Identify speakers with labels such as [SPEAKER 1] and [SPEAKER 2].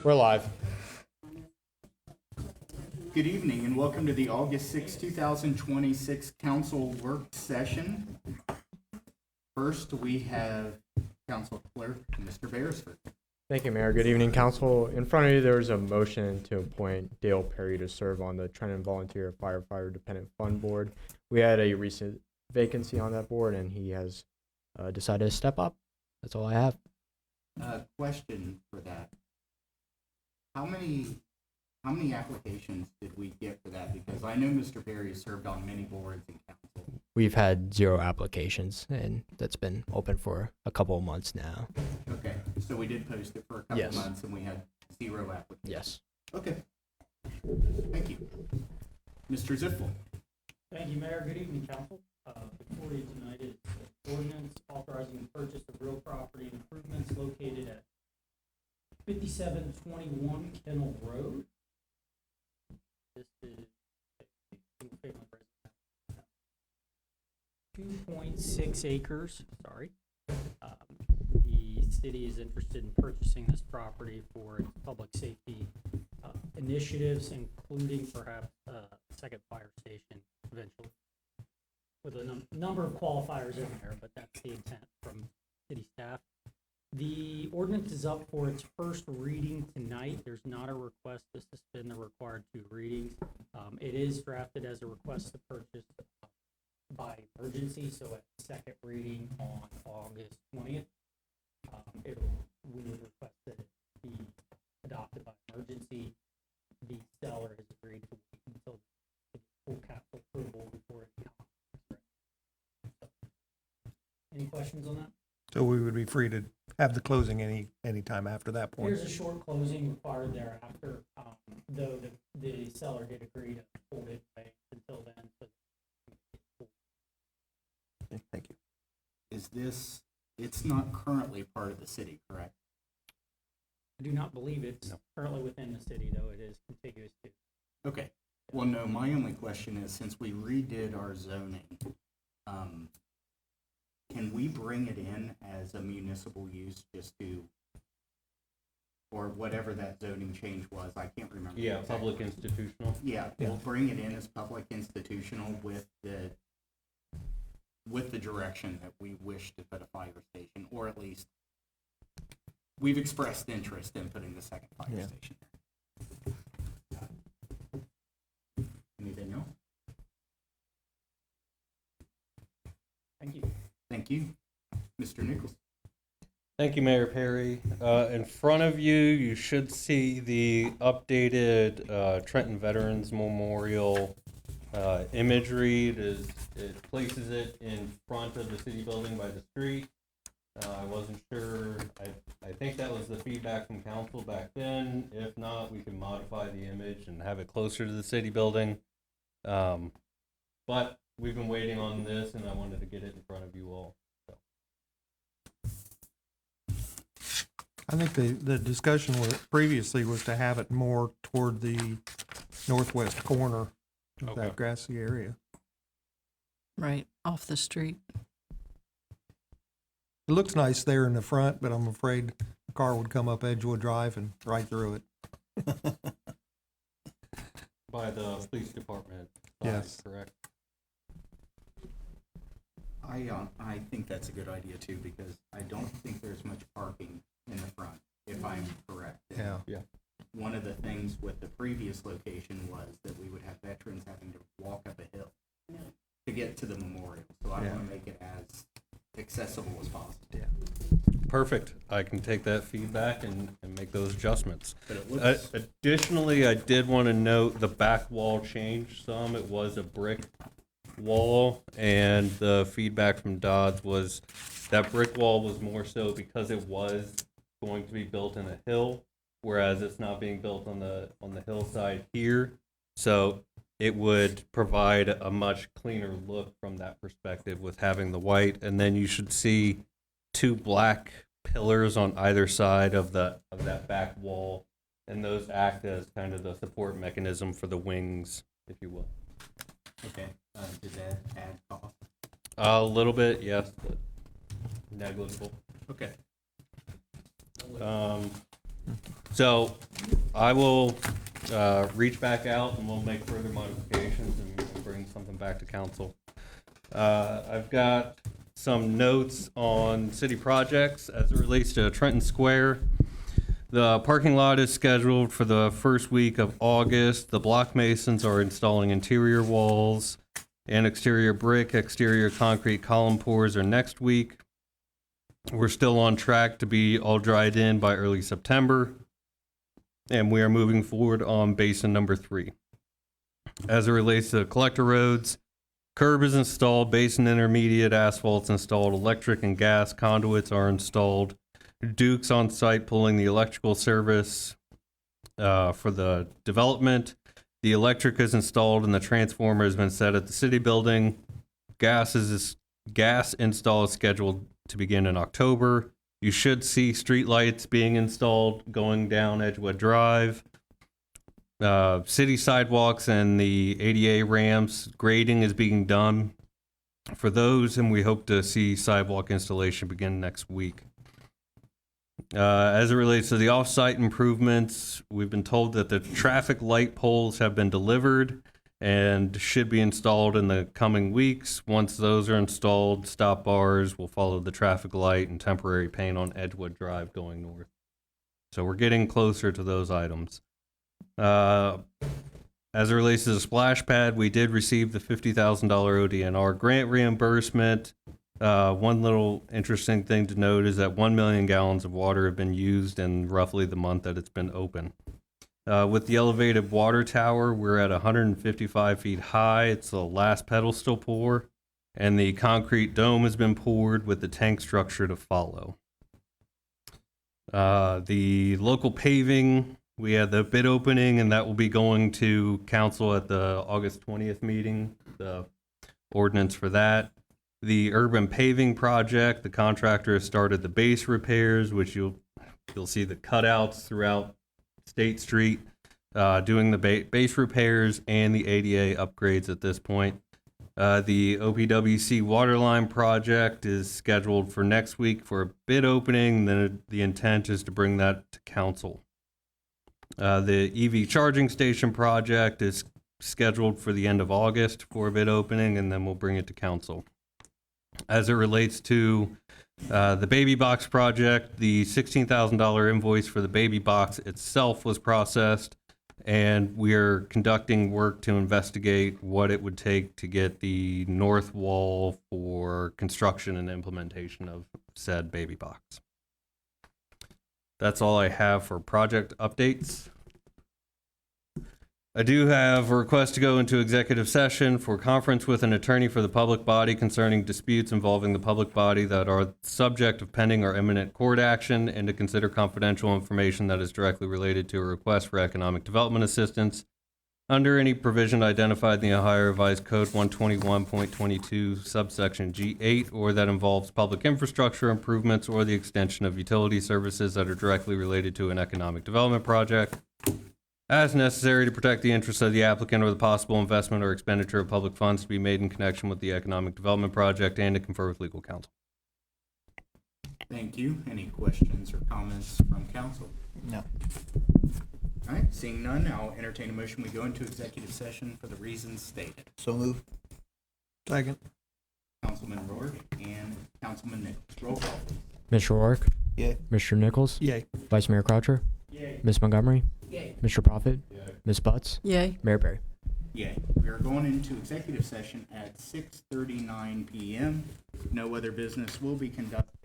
[SPEAKER 1] We're live.
[SPEAKER 2] Good evening and welcome to the August 6, 2026 council work session. First, we have Council Clerk Mr. Beresford.
[SPEAKER 1] Thank you, Mayor. Good evening, Council. In front of you, there is a motion to appoint Dale Perry to serve on the Trenton Volunteer Firefighter Dependent Fund Board. We had a recent vacancy on that board, and he has decided to step up. That's all I have.
[SPEAKER 2] Question for that. How many applications did we get for that? Because I know Mr. Perry has served on many boards and council.
[SPEAKER 1] We've had 0 applications, and that's been open for a couple of months now.
[SPEAKER 2] Okay, so we did post it for a couple
[SPEAKER 1] Yes.
[SPEAKER 2] months and we had 0 applications.
[SPEAKER 1] Yes.
[SPEAKER 2] Okay. Thank you. Mr. Ziffel.
[SPEAKER 3] Thank you, Mayor. Good evening, Council. Before you tonight is an ordinance authorizing the purchase of real property improvements located at 5721 Kennel Road. This is a single-family residence. 2.6 acres, sorry. The city is interested in purchasing this property for its public safety initiatives, including perhaps a second fire station eventually, with a number of qualifiers in there, but that's the intent from city staff. The ordinance is up for its first reading tonight. There's not a request to suspend the required 2 readings. It is drafted as a request to purchase by emergency, so at second reading on August 20th, we would request that it be adopted by emergency. The seller has agreed to wait until the full council approval before it comes. Any questions on that?
[SPEAKER 4] So we would be free to have the closing any time after that point.
[SPEAKER 3] There's a short closing required thereafter, though the seller did agree to hold it until then.
[SPEAKER 4] Okay, thank you.
[SPEAKER 2] It's not currently part of the city, correct?
[SPEAKER 3] I do not believe it's currently within the city, though it is contiguous to.
[SPEAKER 2] Okay. Well, no, my only question is, since we redid our zoning, can we bring it in as a municipal use just to, or whatever that zoning change was? I can't remember.
[SPEAKER 5] Yeah,
[SPEAKER 2] exactly.
[SPEAKER 5] public institutional.
[SPEAKER 2] Yeah, we'll bring it in as public institutional with the direction that we wish to put a fire station, or at least we've expressed interest in putting the second fire station there. Anything else?
[SPEAKER 3] Thank you.
[SPEAKER 2] Thank you. Mr. Nichols.
[SPEAKER 5] Thank you, Mayor Perry. In front of you, you should see the updated Trenton Veterans Memorial imagery. It places it in front of the city building by the street. I wasn't sure. I think that was the feedback from council back then. If not, we can modify the image and have it closer to the city building. But we've been waiting on this, and I wanted to get it in front of you all. So.
[SPEAKER 4] I think the discussion previously was to have it more toward the northwest corner of
[SPEAKER 5] Okay.
[SPEAKER 4] that grassy area.
[SPEAKER 6] Right, off the street.
[SPEAKER 4] It looks nice there in the front, but I'm afraid a car would come up Edgewood Drive and right through it.
[SPEAKER 5] By the police department side,
[SPEAKER 4] Yes.
[SPEAKER 5] correct?
[SPEAKER 2] I think that's a good idea too, because I don't think there's much parking in the front, if I'm correct.
[SPEAKER 4] Yeah.
[SPEAKER 2] One of the things with the previous location was that we would have veterans having to walk up a hill to get to the memorial. So I want to make it as accessible as possible.
[SPEAKER 4] Yeah.
[SPEAKER 5] Perfect. I can take that feedback and make those adjustments.
[SPEAKER 2] But it looks
[SPEAKER 5] Additionally, I did want to note the back wall changed some. It was a brick wall, and the feedback from Dodds was that brick wall was more so because it was going to be built in a hill, whereas it's not being built on the hillside here. So it would provide a much cleaner look from that perspective with having the white. And then you should see 2 black pillars on either side of that back wall, and those act as kind of the support mechanism for the wings, if you will.
[SPEAKER 2] okay. Did that add cost?
[SPEAKER 5] A little bit, yes, but negligible.
[SPEAKER 2] Okay.
[SPEAKER 5] So I will reach back out and we'll make further modifications and bring something back to council. I've got some notes on city projects as it relates to Trenton Square. The parking lot is scheduled for the first week of August. The block masons are installing interior walls and exterior brick. Exterior concrete column pours are next week. We're still on track to be all dried in by early September, and we are moving forward on basin number 3. As it relates to collector roads, curb is installed, basin intermediate asphalt's installed, electric and gas conduits are installed. Duke's on site pulling the electrical service for the development. The electric is installed and the transformer has been set at the city building. Gas install is scheduled to begin in October. You should see street lights being installed going down Edgewood Drive. City sidewalks and the ADA ramps, grading is being done for those, and we hope to see sidewalk installation begin next week. As it relates to the off-site improvements, we've been told that the traffic light poles have been delivered and should be installed in the coming weeks. Once those are installed, stop bars will follow the traffic light and temporary paint on Edgewood Drive going north. So we're getting closer to those items. As it relates to the splash pad, we did receive the $50,000 ODNR grant reimbursement. One little interesting thing to note is that 1 million gallons of water have been used in roughly the month that it's been open. With the elevated water tower, we're at 155 feet high. It's the last pedestal pour, and the concrete dome has been poured with the tank structure to follow. The local paving, we had the bid opening, and that will be going to council at the August 20th meeting, the ordinance for that. The urban paving project, the contractor has started the base repairs, which you'll see the cutouts throughout State Street, doing the base repairs and the ADA upgrades at this point. The OPWC waterline project is scheduled for next week for a bid opening. Then the intent is to bring that to council. The EV charging station project is scheduled for the end of August for a bid opening, and then we'll bring it to council. As it relates to the baby box project, the $16,000 invoice for the baby box itself was processed, and we are conducting work to investigate what it would take to get the north wall for construction and implementation of said baby box. That's all I have for project updates. I do have a request to go into executive session for conference with an attorney for the public body concerning disputes involving the public body that are subject of pending or imminent court action, and to consider confidential information that is directly related to a request for economic development assistance under any provision identified in the Ohio Revised Code 121.22 subsection G8, or that involves public infrastructure improvements or the extension of utility services that are directly related to an economic development project, as necessary to protect the interests of the applicant or the possible investment or expenditure of public funds to be made in connection with the economic development project, and to confer with legal counsel.
[SPEAKER 2] Thank you. Any questions or comments from council?
[SPEAKER 7] No.
[SPEAKER 2] All right, seeing none, I'll entertain a motion. We go into executive session for the reasons stated.
[SPEAKER 7] So move.
[SPEAKER 4] Second.
[SPEAKER 2] Councilman Rourke and Councilman Nichols. Roll call.
[SPEAKER 1] Mr. Rourke,
[SPEAKER 7] Yay.
[SPEAKER 1] Mr. Nichols,
[SPEAKER 4] Yay.
[SPEAKER 1] Vice Mayor Croucher,
[SPEAKER 2] Yay.
[SPEAKER 1] Ms. Montgomery, Mr. Profit, Ms. Butts,
[SPEAKER 6] Yay.
[SPEAKER 1] Mayor Perry.
[SPEAKER 2] Yay. We are going into executive session at 6:39 p.m. No other business will be conducted.